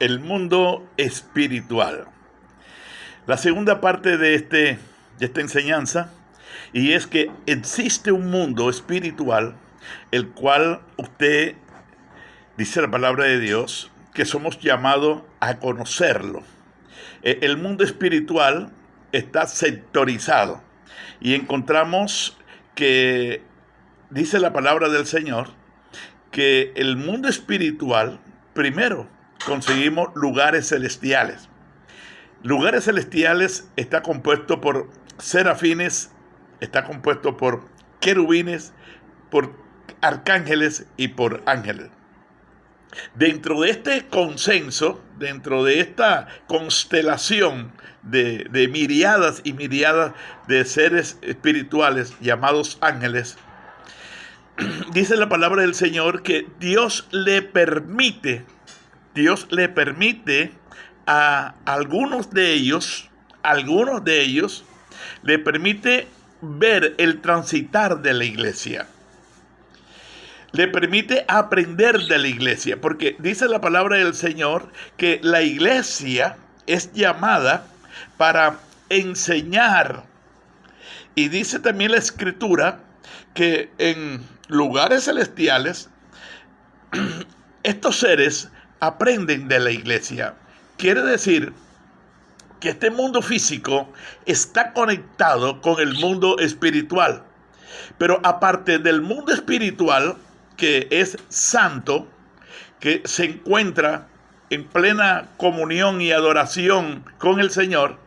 El mundo espiritual. La segunda parte de esta enseñanza, y es que existe un mundo espiritual, el cual usted, dice la palabra de Dios, que somos llamados a conocerlo. El mundo espiritual está sectorizado y encontramos que, dice la palabra del Señor, que el mundo espiritual, primero, conseguimos lugares celestiales. Lugares celestiales está compuesto por serafines, está compuesto por querubines, por arcángeles y por ángeles. Dentro de este consenso, dentro de esta constelación de miriadas y miriadas de seres espirituales llamados ángeles, dice la palabra del Señor que Dios le permite a algunos de ellos, le permite ver el transitar de la iglesia. Le permite aprender de la iglesia, porque dice la palabra del Señor que la iglesia es llamada para enseñar. Y dice también la Escritura que en lugares celestiales estos seres aprenden de la iglesia. Quiere decir que este mundo físico está conectado con el mundo espiritual. Pero aparte del mundo espiritual, que es santo, que se encuentra en plena comunión y adoración con el Señor,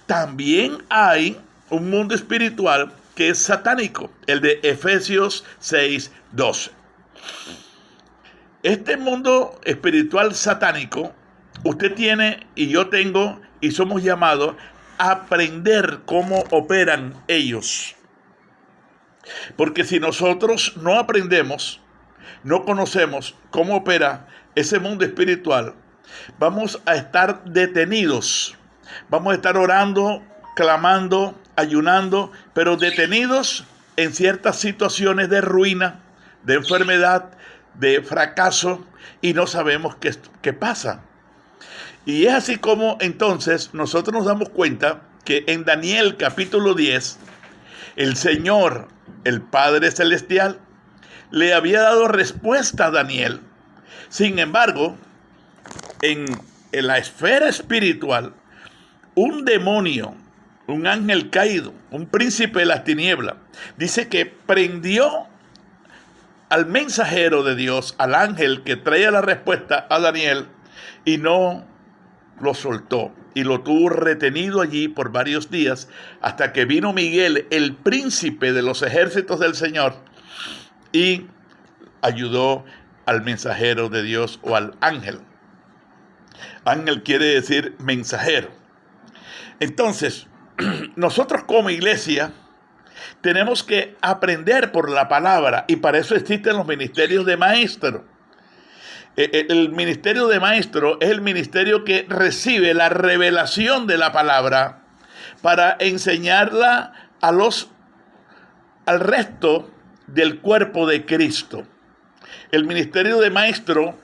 también hay un mundo espiritual que es satánico, el de Efesios 6:12. Este mundo espiritual satánico, usted tiene y yo tengo y somos llamados a aprender cómo operan ellos. Porque si nosotros no aprendemos, no conocemos cómo opera ese mundo espiritual, vamos a estar detenidos. Vamos a estar orando, clamando, ayunando, pero detenidos en ciertas situaciones de ruina, de enfermedad, de fracaso, y no sabemos qué pasa. Y es así como entonces nosotros nos damos cuenta que en Daniel capítulo 10, el Señor, el Padre Celestial, le había dado respuesta a Daniel. Sin embargo, en la esfera espiritual, un demonio, un ángel caído, un príncipe de las tinieblas, dice que prendió al mensajero de Dios, al ángel que traía la respuesta a Daniel, y no lo soltó y lo tuvo retenido allí por varios días hasta que vino Miguel, el príncipe de los ejércitos del Señor, y ayudó al mensajero de Dios o al ángel. Ángel quiere decir mensajero. Entonces, nosotros como iglesia tenemos que aprender por la palabra, y para eso existen los ministerios de maestro. El ministerio de maestro es el ministerio que recibe la revelación de la palabra para enseñarla al resto del cuerpo de Cristo. El ministerio de maestro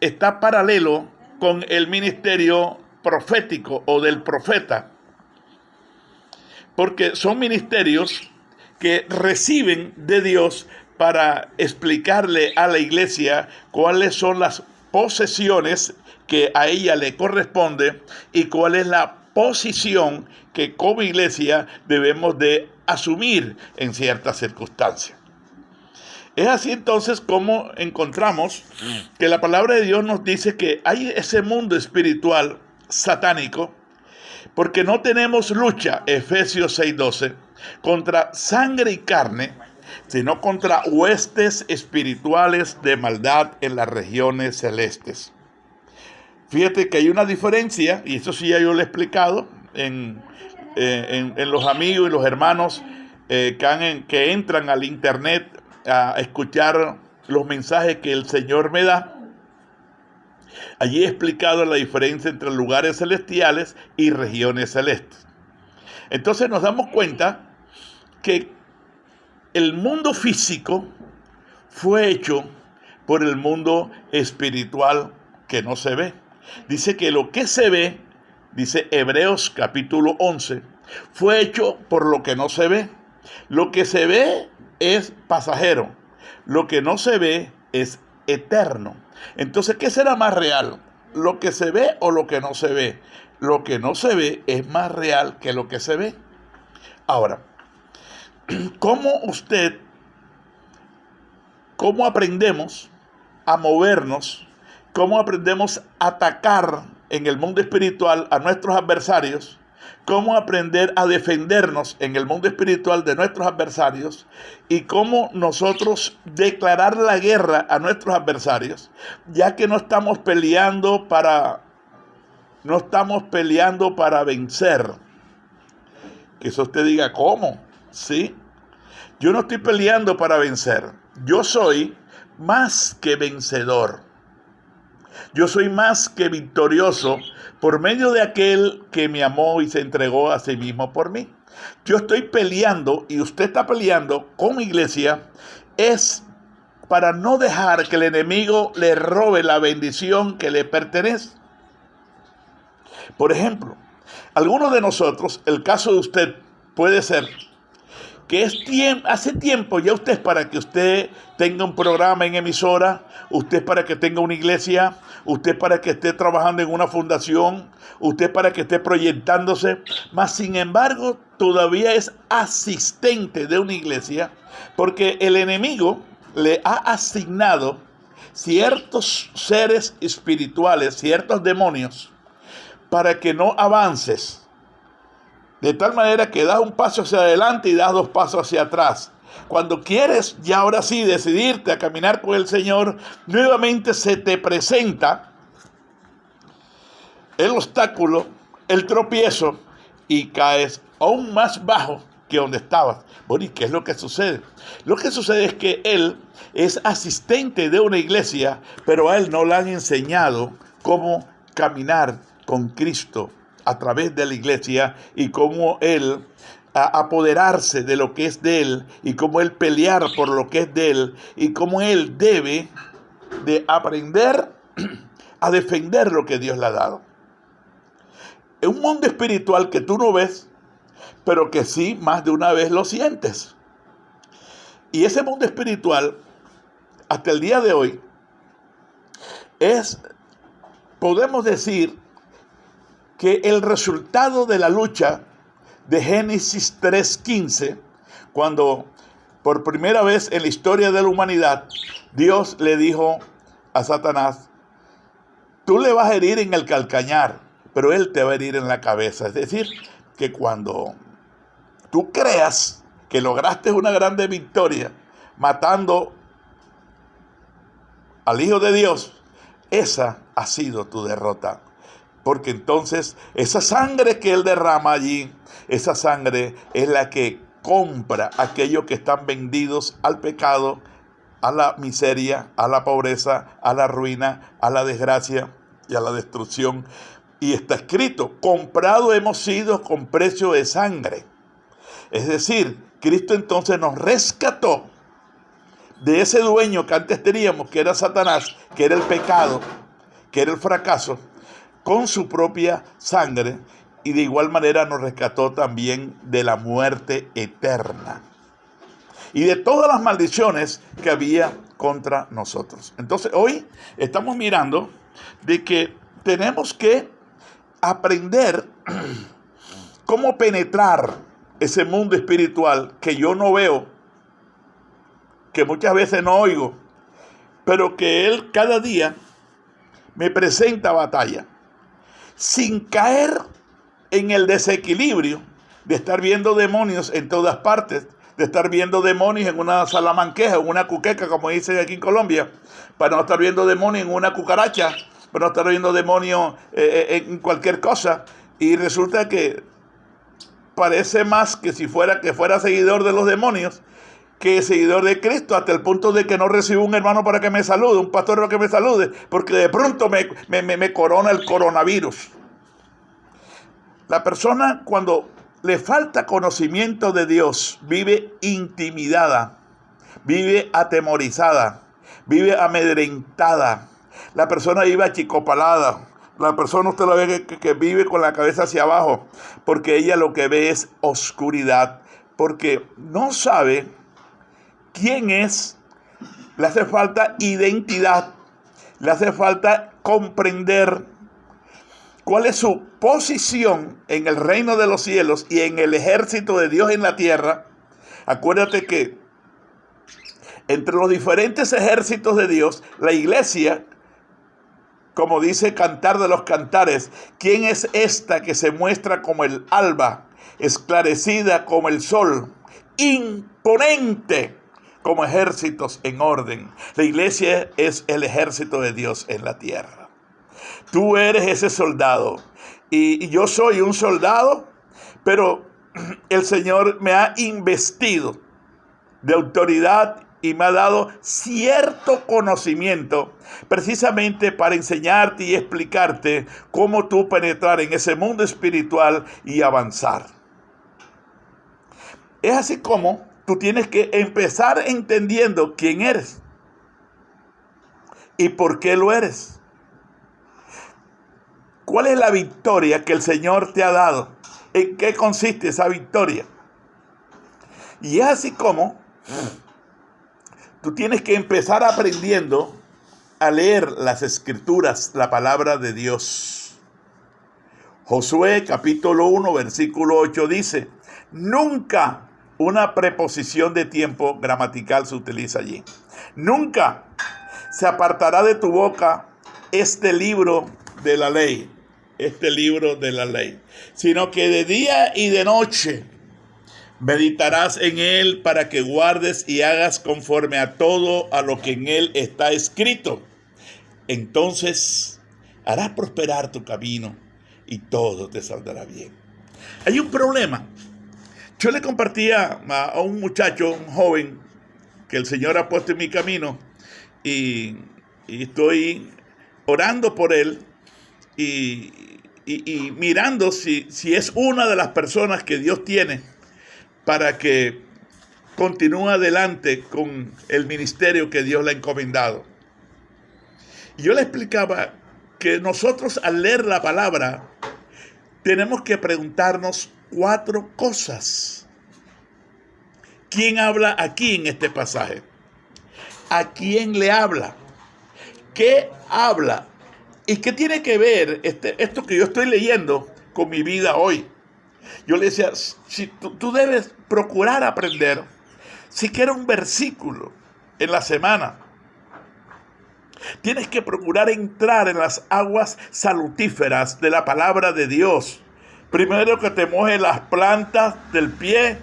está paralelo con el ministerio profético o del profeta, porque son ministerios que reciben de Dios para explicarle a la iglesia cuáles son las posesiones que a ella le corresponde y cuál es la posición que como iglesia debemos de asumir en ciertas circunstancias. Es así entonces como encontramos que la palabra de Dios nos dice que hay ese mundo espiritual satánico, porque no tenemos lucha, Efesios 6:12, contra sangre y carne, sino contra huestes espirituales de maldad en las regiones celestes. Fíjate que hay una diferencia, y eso sí ya yo lo he explicado en los amigos y los hermanos que entran al internet a escuchar los mensajes que el Señor me da. Allí he explicado la diferencia entre lugares celestiales y regiones celestes. Entonces nos damos cuenta que el mundo físico fue hecho por el mundo espiritual que no se ve. Dice que lo que se ve, dice Hebreos capítulo 11, fue hecho por lo que no se ve. Lo que se ve es pasajero, lo que no se ve es eterno. Entonces, ¿qué será más real? ¿Lo que se ve o lo que no se ve? Lo que no se ve es más real que lo que se ve. Ahora, ¿cómo aprendemos a movernos? ¿Cómo aprendemos a atacar en el mundo espiritual a nuestros adversarios? ¿Cómo aprender a defendernos en el mundo espiritual de nuestros adversarios? ¿Y cómo nosotros declarar la guerra a nuestros adversarios? Ya que no estamos peleando para vencer. Quizás usted diga, ¿cómo? ¿Sí? Yo no estoy peleando para vencer. Yo soy más que vencedor. Yo soy más que victorioso por medio de aquel que me amó y se entregó a sí mismo por mí. Yo estoy peleando y usted está peleando con mi iglesia es para no dejar que el enemigo le robe la bendición que le pertenece. Por ejemplo, algunos de nosotros, el caso de usted puede ser que hace tiempo ya usted es para que usted tenga un programa en emisora, usted es para que tenga una iglesia, usted es para que esté trabajando en una fundación, usted es para que esté proyectándose, mas sin embargo todavía es asistente de una iglesia porque el enemigo le ha asignado ciertos seres espirituales, ciertos demonios, para que no avances. De tal manera que das un paso hacia adelante y das 2 pasos hacia atrás. Cuando quieres ya ahora sí decidirte a caminar con el Señor, nuevamente se te presenta el obstáculo, el tropiezo y caes aún más bajo que donde estabas. Bueno, ¿y qué es lo que sucede? Lo que sucede es que él es asistente de una iglesia, pero a él no le han enseñado cómo caminar con Cristo a través de la iglesia y cómo él apoderarse de lo que es de él y cómo él pelear por lo que es de él y cómo él debe de aprender a defender lo que Dios le ha dado. Es un mundo espiritual que tú no ves, pero que sí más de una vez lo sientes. Y ese mundo espiritual, hasta el día de hoy, podemos decir, que el resultado de la lucha de Génesis 3:15, cuando por primera vez en la historia de la humanidad, Dios le dijo a Satanás, tú le vas a herir en el calcañar, pero él te va a herir en la cabeza. Es decir, que cuando tú creas que lograste una grande victoria matando al Hijo de Dios, esa ha sido tu derrota. Porque entonces esa sangre que él derrama allí, esa sangre es la que compra a aquellos que están vendidos al pecado, a la miseria, a la pobreza, a la ruina, a la desgracia y a la destrucción. Y está escrito, comprado hemos sido con precio de sangre. Es decir, Cristo entonces nos rescató de ese dueño que antes teníamos, que era Satanás, que era el pecado, que era el fracaso, con su propia sangre, y de igual manera nos rescató también de la muerte eterna y de todas las maldiciones que había contra nosotros. Entonces hoy estamos mirando de que tenemos que aprender cómo penetrar ese mundo espiritual que yo no veo, que muchas veces no oigo, pero que él cada día me presenta batalla, sin caer en el desequilibrio de estar viendo demonios en todas partes, de estar viendo demonios en una salamanqueja, en una cuqueca, como dicen aquí en Colombia, para no estar viendo demonios en una cucaracha, para no estar viendo demonios en cualquier cosa. Y resulta que parece más que si fuera seguidor de los demonios que seguidor de Cristo, hasta el punto de que no recibo un hermano para que me salude, un pastor para que me salude, porque de pronto me corona el coronavirus. La persona, cuando le falta conocimiento de Dios, vive intimidada, vive atemorizada, vive amedrentada. La persona vive achicopalada, La persona usted la ve que vive con la cabeza hacia abajo, porque ella lo que ve es oscuridad, porque no sabe quién es, le hace falta identidad, le hace falta comprender cuál es su posición en el reino de los cielos y en el ejército de Dios en la tierra. Acuérdate que entre los diferentes ejércitos de Dios, la iglesia, como dice Cantar de los Cantares, ¿quién es esta que se muestra como el alba, esclarecida como el sol, imponente como ejércitos en orden? La iglesia es el ejército de Dios en la tierra. Tú eres ese soldado y yo soy un soldado, pero el Señor me ha investido de autoridad y me ha dado cierto conocimiento precisamente para enseñarte y explicarte cómo tú penetrar en ese mundo espiritual y avanzar. Es así como tú tienes que empezar entendiendo quién eres y por qué lo eres. ¿Cuál es la victoria que el Señor te ha dado? ¿En qué consiste esa victoria? Y es así como tú tienes que empezar aprendiendo a leer las escrituras, la palabra de Dios. Josué capítulo 1, versículo 8 dice, nunca una preposición de tiempo gramatical se utiliza allí. Nunca se apartará de tu boca este libro de la ley, sino que de día y de noche meditarás en él para que guardes y hagas conforme a todo a lo que en él está escrito. Entonces harás prosperar tu camino y todo te saldrá bien. Hay un problema. Yo le compartía a un muchacho, un joven, que el Señor ha puesto en mi camino y estoy orando por él y mirando si es una de las personas que Dios tiene para que continúe adelante con el ministerio que Dios le ha encomendado. Y yo le explicaba que nosotros al leer la palabra tenemos que preguntarnos 4 cosas. ¿Quién habla aquí en este pasaje? ¿A quién le habla? ¿Qué habla? ¿Y qué tiene que ver esto que yo estoy leyendo con mi vida hoy? Yo le decía, si tú debes procurar aprender siquiera un versículo en la semana. Tienes que procurar entrar en las aguas salutíferas de la palabra de Dios. Primero que te moje las plantas del pie,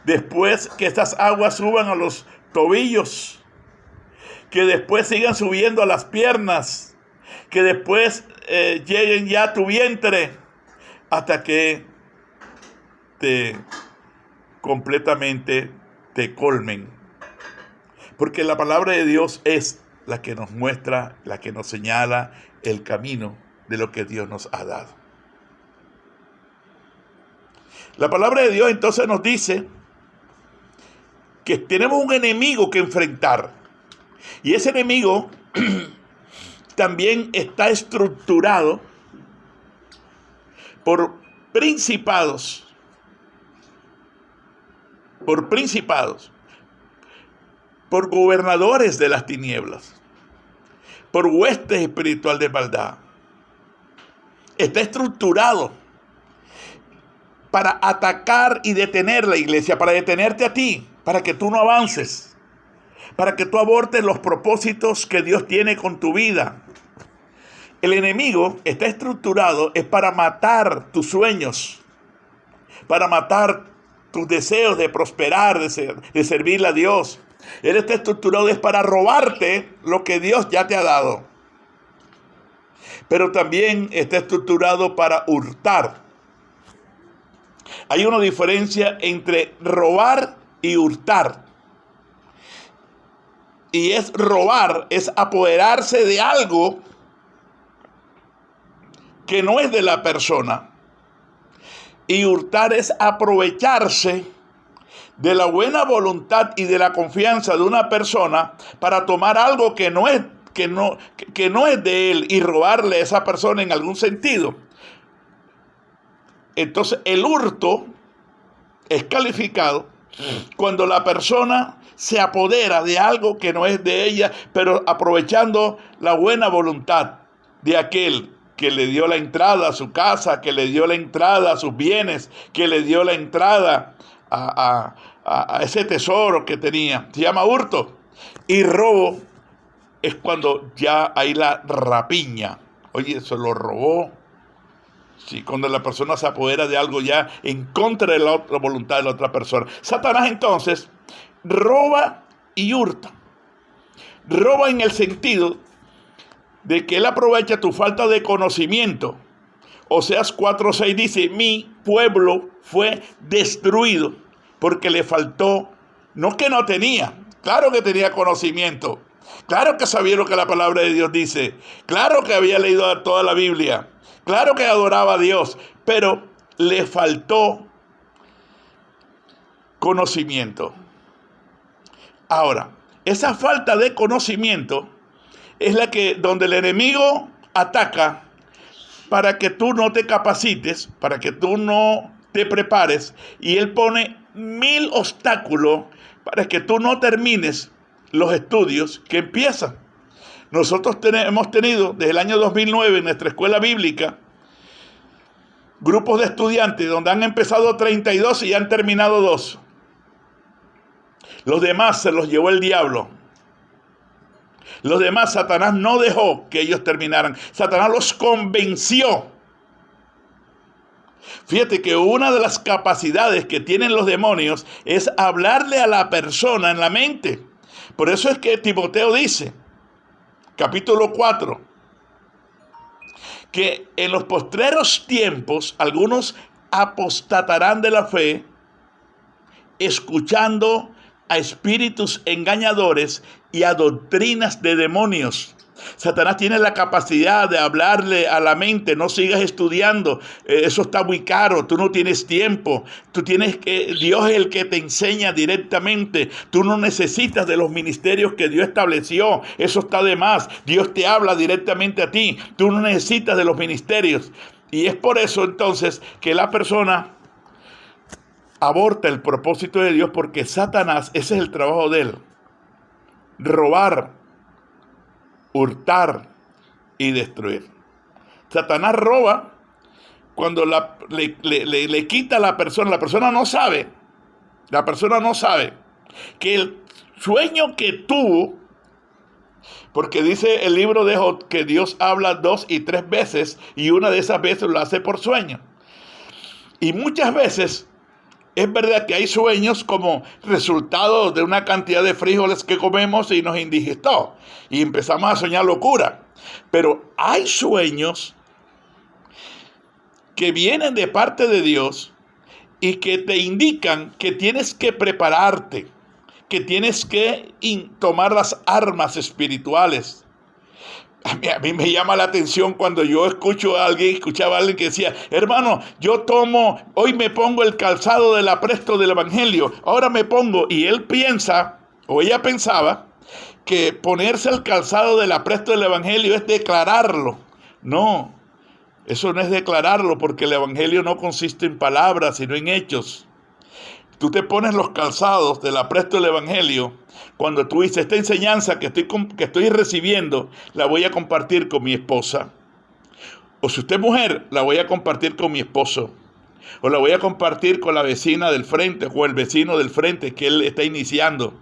después que estas aguas suban a los tobillos, que después sigan subiendo a las piernas, que después lleguen ya a tu vientre, hasta que completamente te colmen. Porque la palabra de Dios es la que nos muestra, la que nos señala el camino de lo que Dios nos ha dado. La palabra de Dios entonces nos dice que tenemos un enemigo que enfrentar. Y ese enemigo también está estructurado por principados, por gobernadores de las tinieblas, por huestes espiritual de maldad. Está estructurado para atacar y detener la iglesia, para detenerte a ti, para que tú no avances, para que tú abortes los propósitos que Dios tiene con tu vida. El enemigo está estructurado es para matar tus sueños, para matar tus deseos de prosperar, de servirle a Dios. Él está estructurado es para robarte lo que Dios ya te ha dado. Pero también está estructurado para hurtar. Hay una diferencia entre robar y hurtar. Y es robar, es apoderarse de algo que no es de la persona. Y hurtar es aprovecharse de la buena voluntad y de la confianza de una persona para tomar algo que no que no es de él y robarle a esa persona en algún sentido. Entonces el hurto es calificado cuando la persona se apodera de algo que no es de ella, pero aprovechando la buena voluntad de aquel que le dio la entrada a su casa, que le dio la entrada a sus bienes, que le dio la entrada a ese tesoro que tenía. Se llama hurto. Y robo es cuando ya hay la rapiña. Oye, se lo robó. Sí, cuando la persona se apodera de algo ya en contra de la voluntad de la otra persona. Satanás entonces roba y hurta. Roba en el sentido de que él aprovecha tu falta de conocimiento. Oseas 4:6 dice, mi pueblo fue destruido porque le faltó, no que no tenía, claro que tenía conocimiento, claro que sabía lo que la palabra de Dios dice, claro que había leído toda la Biblia, claro que adoraba a Dios, pero le faltó conocimiento. Ahora, esa falta de conocimiento es la que donde el enemigo ataca para que tú no te capacites, para que tú no te prepares, y él pone 1000 obstáculos para que tú no termines los estudios que empiezan. Nosotros hemos tenido desde el año 2009 en nuestra escuela bíblica grupos de estudiantes donde han empezado 32 y han terminado 2. Los demás se los llevó el diablo. Los demás Satanás no dejó que ellos terminaran. Satanás los convenció. Fíjate que una de las capacidades que tienen los demonios es hablarle a la persona en la mente. Por eso es que Timoteo dice, capítulo 4, que en los postreros tiempos algunos apostatarán de la fe, escuchando a espíritus engañadores y a doctrinas de demonios. Satanás tiene la capacidad de hablarle a la mente, no sigas estudiando, eso está muy caro, tú no tienes tiempo, Dios es el que te enseña directamente, tú no necesitas de los ministerios que Dios estableció, eso está de más, Dios te habla directamente a ti, tú no necesitas de los ministerios. Y es por eso entonces que la persona aborta el propósito de Dios, porque Satanás, ese es el trabajo de él, robar, hurtar y destruir. Satanás roba cuando le quita a la persona no sabe que el sueño que tuvo, porque dice el libro de Job que Dios habla 2 y 3 veces y una de esas veces lo hace por sueño. Y muchas veces es verdad que hay sueños como resultado de una cantidad de frijoles que comemos y nos indigestó y empezamos a soñar locura. Pero hay sueños que vienen de parte de Dios y que te indican que tienes que prepararte, que tienes que tomar las armas espirituales. A mí me llama la atención cuando yo escuchaba a alguien que decía, hermano, hoy me pongo el calzado del apresto del evangelio, ahora me pongo, y él piensa, o ella pensaba, que ponerse el calzado del apresto del evangelio es declararlo. No, eso no es declararlo, porque el evangelio no consiste en palabras, sino en hechos. Tú te pones los calzados del apresto del evangelio cuando tú dices, esta enseñanza que estoy recibiendo la voy a compartir con mi esposa. O si usted es mujer, la voy a compartir con mi esposo. O la voy a compartir con la vecina del frente o el vecino del frente que él está iniciando.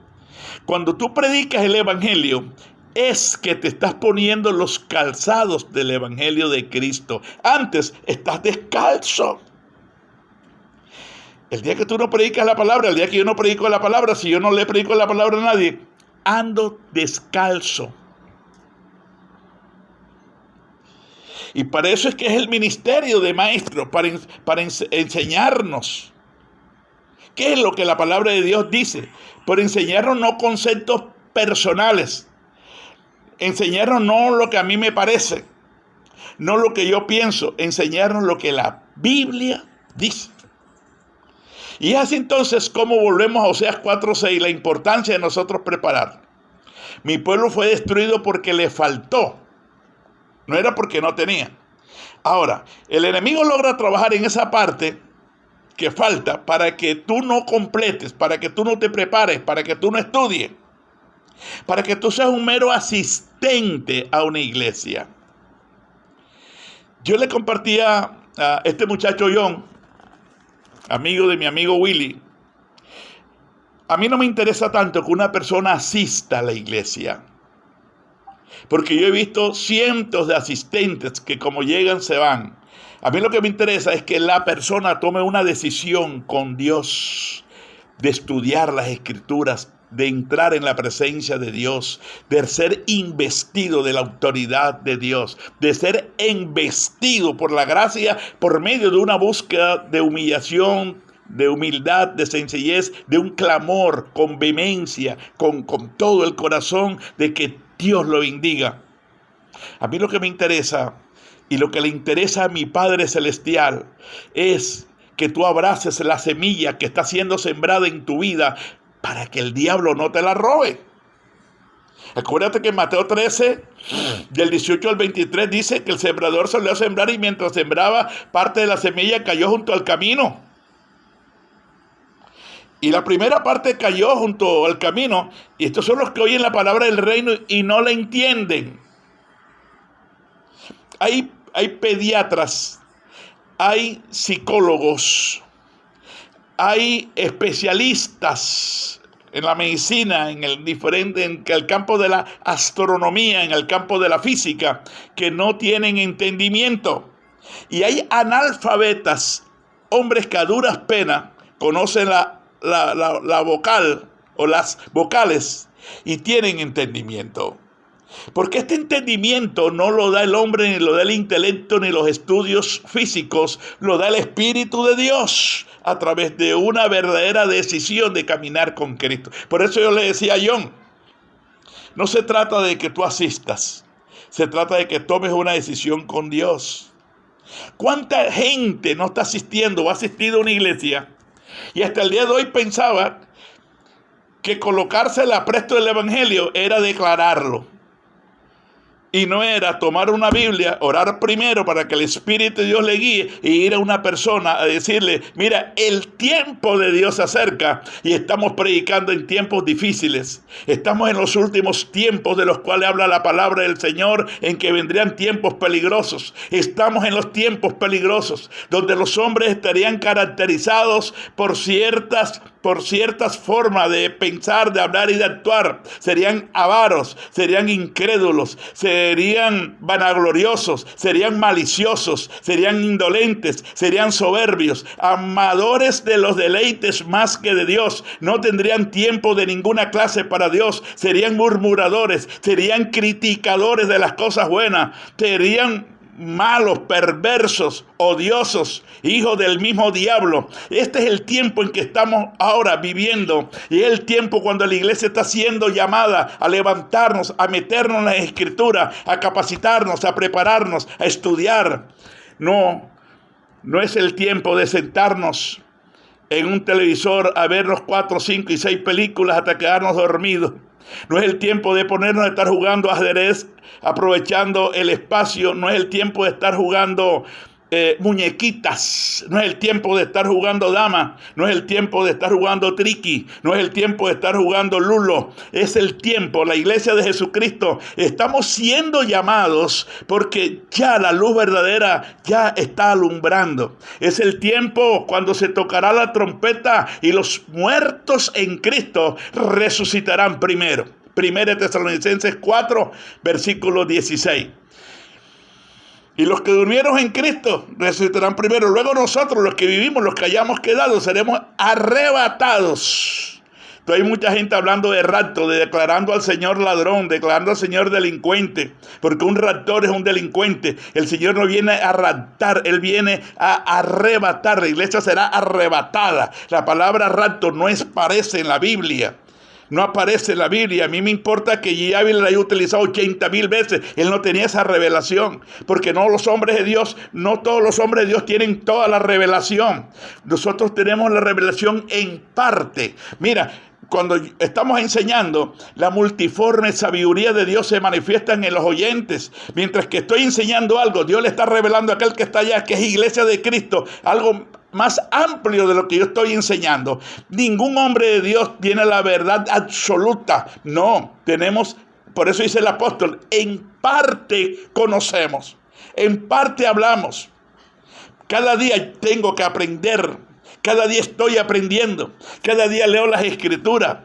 Cuando tú predicas el evangelio, es que te estás poniendo los calzados del evangelio de Cristo. Antes estás descalzo. El día que tú no predicas la palabra, el día que yo no predico la palabra, si yo no le predico la palabra a nadie, ando descalzo. Y para eso es que es el ministerio de maestro, para enseñarnos. ¿Qué es lo que la palabra de Dios dice? Por enseñarnos no conceptos personales. Enseñarnos no lo que a mí me parece, no lo que yo pienso, enseñarnos lo que la Biblia dice. Y es así entonces como volvemos a Oseas 4:6, la importancia de nosotros preparar. Mi pueblo fue destruido porque le faltó. No era porque no tenía. Ahora, el enemigo logra trabajar en esa parte que falta para que tú no completes, para que tú no te prepares, para que tú no estudies, para que tú seas un mero asistente a una iglesia. Yo le compartía a este muchacho John, amigo de mi amigo Willy. A mí no me interesa tanto que una persona asista a la iglesia, porque yo he visto cientos de asistentes que como llegan se van. A mí lo que me interesa es que la persona tome una decisión con Dios de estudiar las Escrituras, de entrar en la presencia de Dios, de ser investido de la autoridad de Dios, de ser investido por la gracia por medio de una búsqueda de humillación, de humildad, de sencillez, de un clamor con vehemencia, con todo el corazón, de que Dios lo bendiga. A mí lo que me interesa y lo que le interesa a mi Padre Celestial es que tú abraces la semilla que está siendo sembrada en tu vida para que el diablo no te la robe. Acuérdate que en Mateo 13, del 18 al 23, dice que el sembrador salió a sembrar y mientras sembraba, parte de la semilla cayó junto al camino. Y la primera parte cayó junto al camino, y estos son los que oyen la palabra del reino y no la entienden. Hay pediatras, hay psicólogos, hay especialistas en la medicina, en el campo de la astronomía, en el campo de la física, que no tienen entendimiento. Y hay analfabetas, hombres que a duras penas conocen la vocal o las vocales y tienen entendimiento. Porque este entendimiento no lo da el hombre, ni lo da el intelecto, ni los estudios físicos, lo da el Espíritu de Dios a través de una verdadera decisión de caminar con Cristo. Por eso yo le decía a John, no se trata de que tú asistas, se trata de que tomes una decisión con Dios. ¿Cuánta gente no está asistiendo o ha asistido a una iglesia y hasta el día de hoy pensaba que colocarse el apresto del evangelio era declararlo? Y no era tomar una Biblia, orar primero para que el Espíritu de Dios le guíe e ir a una persona a decirle, mira, el tiempo de Dios se acerca y estamos predicando en tiempos difíciles. Estamos en los últimos tiempos de los cuales habla la palabra del Señor, en que vendrían tiempos peligrosos. Estamos en los tiempos peligrosos, donde los hombres estarían caracterizados por ciertas formas de pensar, de hablar y de actuar. Serían avaros, serían incrédulos, serían vanagloriosos, serían maliciosos, serían indolentes, serían soberbios, amadores de los deleites más que de Dios. No tendrían tiempo de ninguna clase para Dios. Serían murmuradores, serían criticadores de las cosas buenas, serían malos, perversos, odiosos, hijos del mismo diablo. Este es el tiempo en que estamos ahora viviendo, y es el tiempo cuando la iglesia está siendo llamada a levantarnos, a meternos en la escritura, a capacitarnos, a prepararnos, a estudiar. No es el tiempo de sentarnos en un televisor a ver los 4, 5 y 6 películas hasta quedarnos dormidos. No es el tiempo de ponernos a estar jugando ajedrez, aprovechando el espacio. No es el tiempo de estar jugando muñequitas. No es el tiempo de estar jugando dama. No es el tiempo de estar jugando triqui. No es el tiempo de estar jugando lulo. Es el tiempo, la iglesia de Jesucristo. Estamos siendo llamados porque ya la luz verdadera ya está alumbrando. Es el tiempo cuando se tocará la trompeta y los muertos en Cristo resucitarán primero. 1 Tesalonicenses 4, versículo 16. Y los que durmieron en Cristo resucitarán primero. Luego nosotros, los que vivimos, los que hayamos quedado, seremos arrebatados. Entonces hay mucha gente hablando de rapto, de declarando al Señor ladrón, declarando al Señor delincuente. Porque un raptor es un delincuente. El Señor no viene a raptar, Él viene a arrebatar. La iglesia será arrebatada. La palabra rapto no aparece en la Biblia. No aparece en la Biblia. A mí me importa que Yahweh la haya utilizado 80,000 veces. Él no tenía esa revelación. Porque no todos los hombres de Dios tienen toda la revelación. Nosotros tenemos la revelación en parte. Mira, cuando estamos enseñando, la multiforme sabiduría de Dios se manifiesta en los oyentes. Mientras que estoy enseñando algo, Dios le está revelando a aquel que está allá, que es Iglesia de Cristo, algo más amplio de lo que yo estoy enseñando. Ningún hombre de Dios tiene la verdad absoluta. No, tenemos, por eso dice el apóstol, en parte conocemos, en parte hablamos. Cada día tengo que aprender. Cada día estoy aprendiendo. Cada día leo las Escrituras.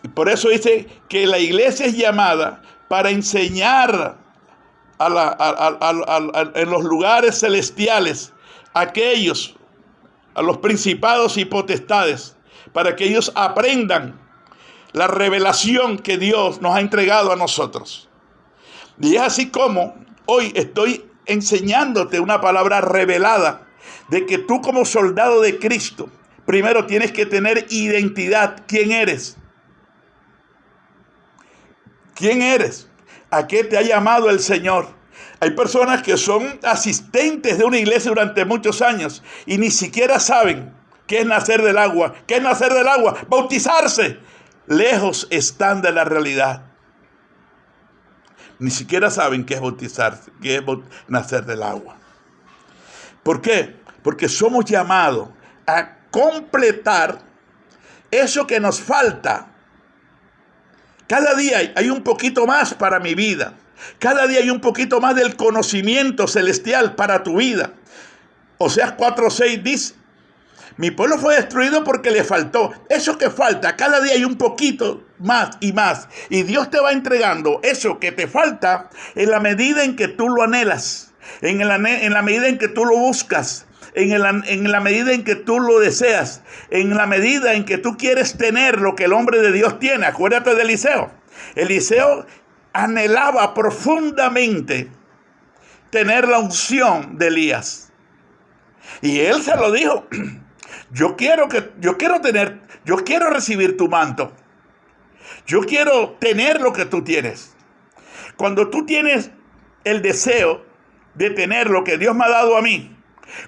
Y por eso dice que la iglesia es llamada para enseñar en los lugares celestiales a los principados y potestades, para que ellos aprendan la revelación que Dios nos ha entregado a nosotros. Y es así como hoy estoy enseñándote una palabra revelada, de que tú como soldado de Cristo, primero tienes que tener identidad. ¿Quién eres? ¿Quién eres? ¿A qué te ha llamado el Señor? Hay personas que son asistentes de una iglesia durante muchos años y ni siquiera saben qué es nacer del agua. ¿Qué es nacer del agua? Bautizarse. Lejos están de la realidad. Ni siquiera saben qué es bautizarse, qué es nacer del agua. ¿Por qué? Porque somos llamados a completar eso que nos falta. Cada día hay un poquito más para mi vida. Cada día hay un poquito más del conocimiento celestial para tu vida. Oseas 4:6 dice: mi pueblo fue destruido porque le faltó. Eso que falta, cada día hay un poquito más y más. Y Dios te va entregando eso que te falta en la medida en que tú lo anhelas, en la medida en que tú lo buscas, en la medida en que tú lo deseas, en la medida en que tú quieres tener lo que el hombre de Dios tiene. Acuérdate de Eliseo. Eliseo anhelaba profundamente tener la unción de Elías. Y él se lo dijo: yo quiero recibir tu manto. Yo quiero tener lo que tú tienes. Cuando tú tienes el deseo de tener lo que Dios me ha dado a mí,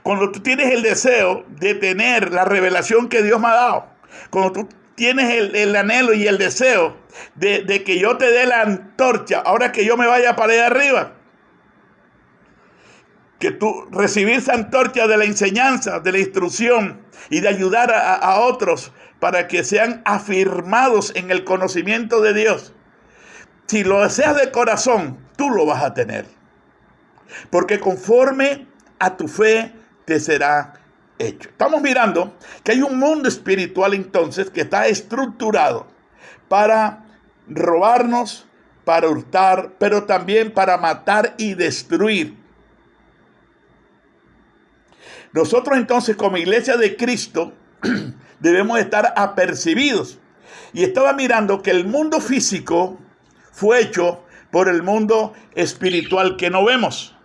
cuando tú tienes el deseo de tener la revelación que Dios me ha dado, cuando tú tienes el anhelo y el deseo de que yo te dé la antorcha, ahora que yo me vaya para allá arriba, que tú recibir esa antorcha de la enseñanza, de la instrucción y de ayudar a otros para que sean afirmados en el conocimiento de Dios. Si lo deseas de corazón, tú lo vas a tener. Porque conforme a tu fe te será hecho. Estamos mirando que hay un mundo espiritual entonces que está estructurado para robarnos, para hurtar, pero también para matar y destruir. Nosotros entonces como iglesia de Cristo debemos estar apercibidos. Y estaba mirando que el mundo físico fue hecho por el mundo espiritual que no vemos.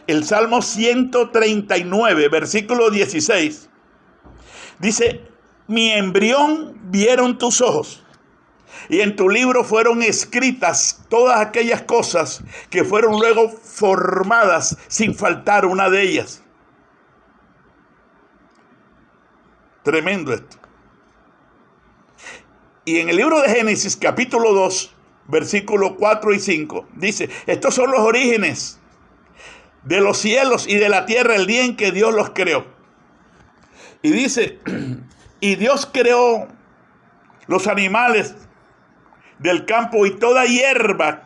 El Salmo 139, versículo 16, dice: mi embrión vieron tus ojos, y en tu libro fueron escritas todas aquellas cosas que fueron luego formadas sin faltar una de ellas. Tremendo esto. Y en el libro de Génesis, capítulo 2, versículos 4 y 5, dice: estos son los orígenes de los cielos y de la tierra el día en que Dios los creó. Y dice: y Dios creó los animales del campo y toda hierba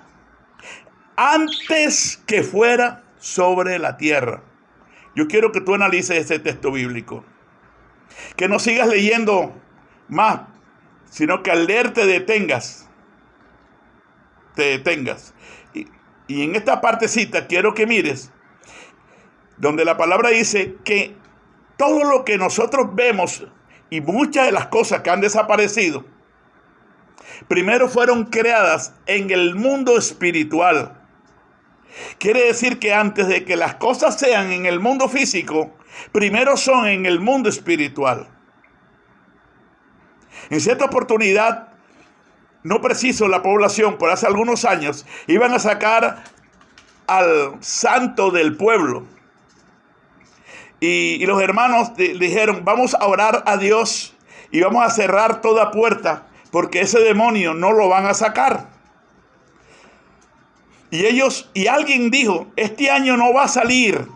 antes que fuera sobre la tierra. Yo quiero que tú analices ese texto bíblico. Que no sigas leyendo más, sino que al leer te detengas. Y en esta partecita quiero que mires, donde la palabra dice que todo lo que nosotros vemos y muchas de las cosas que han desaparecido, primero fueron creadas en el mundo espiritual. Quiere decir que antes de que las cosas sean en el mundo físico, primero son en el mundo espiritual. En cierta oportunidad, no preciso la población, por hace algunos años, iban a sacar al santo del pueblo. Y los hermanos dijeron, vamos a orar a Dios y vamos a cerrar toda puerta porque ese demonio no lo van a sacar. Y alguien dijo, este año no va a salir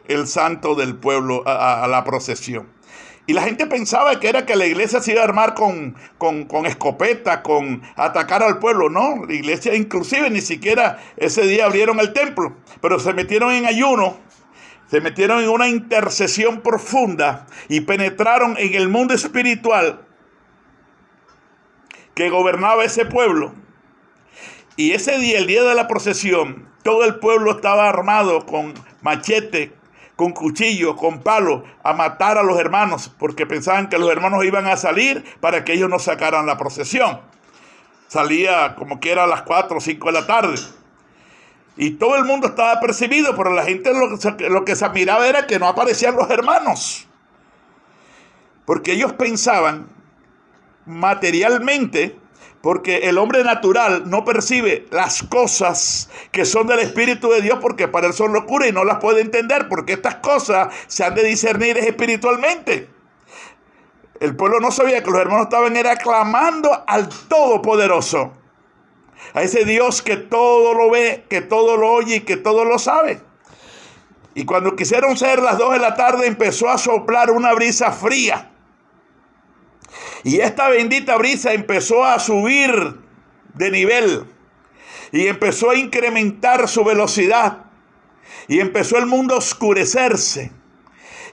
el santo del pueblo a la procesión. Y la gente pensaba que era que la iglesia se iba a armar con escopeta, con atacar al pueblo. No, la iglesia inclusive ni siquiera ese día abrieron el templo, pero se metieron en ayuno, se metieron en una intercesión profunda y penetraron en el mundo espiritual que gobernaba ese pueblo. Y ese día, el día de la procesión, todo el pueblo estaba armado con machete, con cuchillo, con palo, a matar a los hermanos, porque pensaban que los hermanos iban a salir para que ellos no sacaran la procesión. Salía como que era a las 4 o 5 de la tarde. Y todo el mundo estaba apercibido, pero la gente lo que se admiraba era que no aparecían los hermanos. Porque ellos pensaban materialmente, porque el hombre natural no percibe las cosas que son del Espíritu de Dios, porque para él son locura y no las puede entender, porque estas cosas se han de discernir espiritualmente. El pueblo no sabía que los hermanos estaban clamando al Todopoderoso, a ese Dios que todo lo ve, que todo lo oye y que todo lo sabe. Y cuando quisieron ser las 2 de la tarde, empezó a soplar una brisa fría. Y esta bendita brisa empezó a subir de nivel y empezó a incrementar su velocidad y empezó el mundo a oscurecerse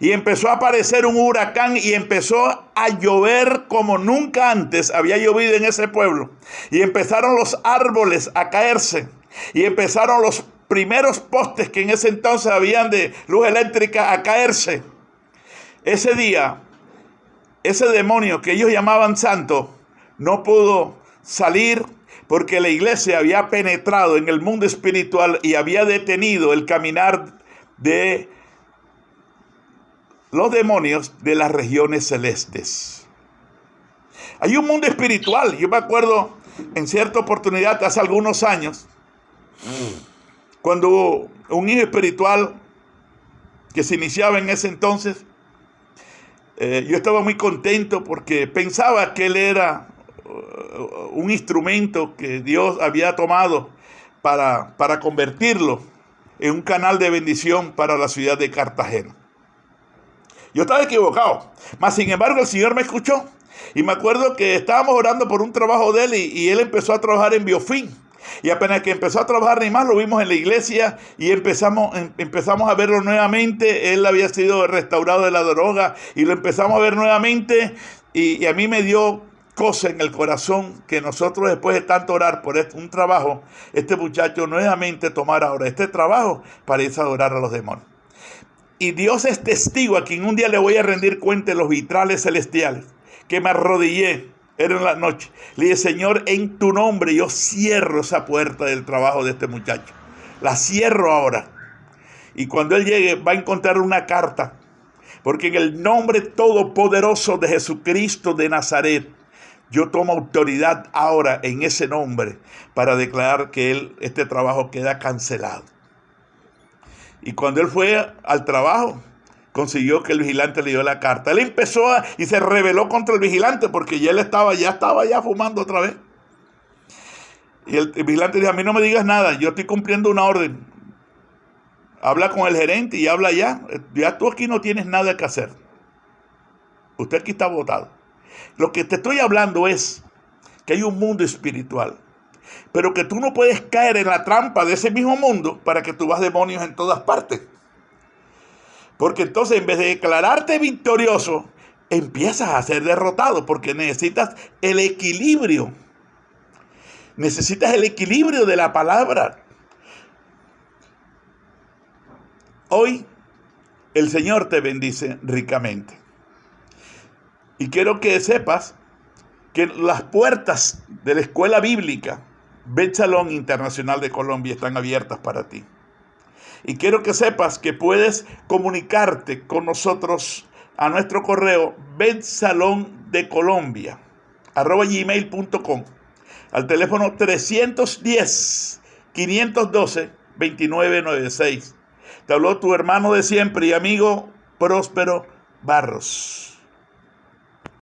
y empezó a aparecer un huracán y empezó a llover como nunca antes había llovido en ese pueblo, y empezaron los árboles a caerse y empezaron los primeros postes que en ese entonces habían de luz eléctrica a caerse. Ese día, ese demonio que ellos llamaban santo no pudo salir porque la iglesia había penetrado en el mundo espiritual y había detenido el caminar de los demonios de las regiones celestes. Hay un mundo espiritual. Yo me acuerdo en cierta oportunidad hace algunos años, cuando un hijo espiritual que se iniciaba en ese entonces, yo estaba muy contento porque pensaba que él era un instrumento que Dios había tomado para convertirlo en un canal de bendición para la ciudad de Cartagena. Yo estaba equivocado, mas sin embargo el Señor me escuchó. Y me acuerdo que estábamos orando por un trabajo de él y él empezó a trabajar en Biofin. Y apenas que empezó a trabajar ni más, lo vimos en la iglesia y empezamos a verlo nuevamente. Él había sido restaurado de la droga y lo empezamos a ver nuevamente. Y a mí me dio cosa en el corazón que nosotros, después de tanto orar por un trabajo, este muchacho nuevamente tomara ahora este trabajo para irse a adorar a los demonios. Y Dios es testigo a quien un día le voy a rendir cuenta de los vitrales celestiales, que me arrodillé. Era en la noche. Le dije, Señor, en tu nombre yo cierro esa puerta del trabajo de este muchacho. La cierro ahora. Y cuando él llegue va a encontrar una carta. Porque en el nombre todopoderoso de Jesucristo de Nazaret, yo tomo autoridad ahora en ese nombre para declarar que este trabajo queda cancelado. Y cuando él fue al trabajo, consiguió que el vigilante le dio la carta. Él empezó y se rebeló contra el vigilante porque ya él estaba fumando otra vez. Y el vigilante dijo, a mí no me digas nada, yo estoy cumpliendo una orden. Habla con el gerente y habla ya. Ya tú aquí no tienes nada que hacer. Usted aquí está votado. Lo que te estoy hablando es que hay un mundo espiritual, pero que tú no puedes caer en la trampa de ese mismo mundo para que tú vas demonios en todas partes. Porque entonces en vez de declararte victorioso, empiezas a ser derrotado porque necesitas el equilibrio. Necesitas el equilibrio de la palabra. Hoy el Señor te bendice ricamente. Y quiero que sepas que las puertas de la escuela bíblica Bet Shalom Internacional de Colombia están abiertas para ti. Y quiero que sepas que puedes comunicarte con nosotros a nuestro correo betsalondecolombia@gmail.com, al teléfono 310-512-2996. Te habló tu hermano de siempre y amigo Próspero Barros.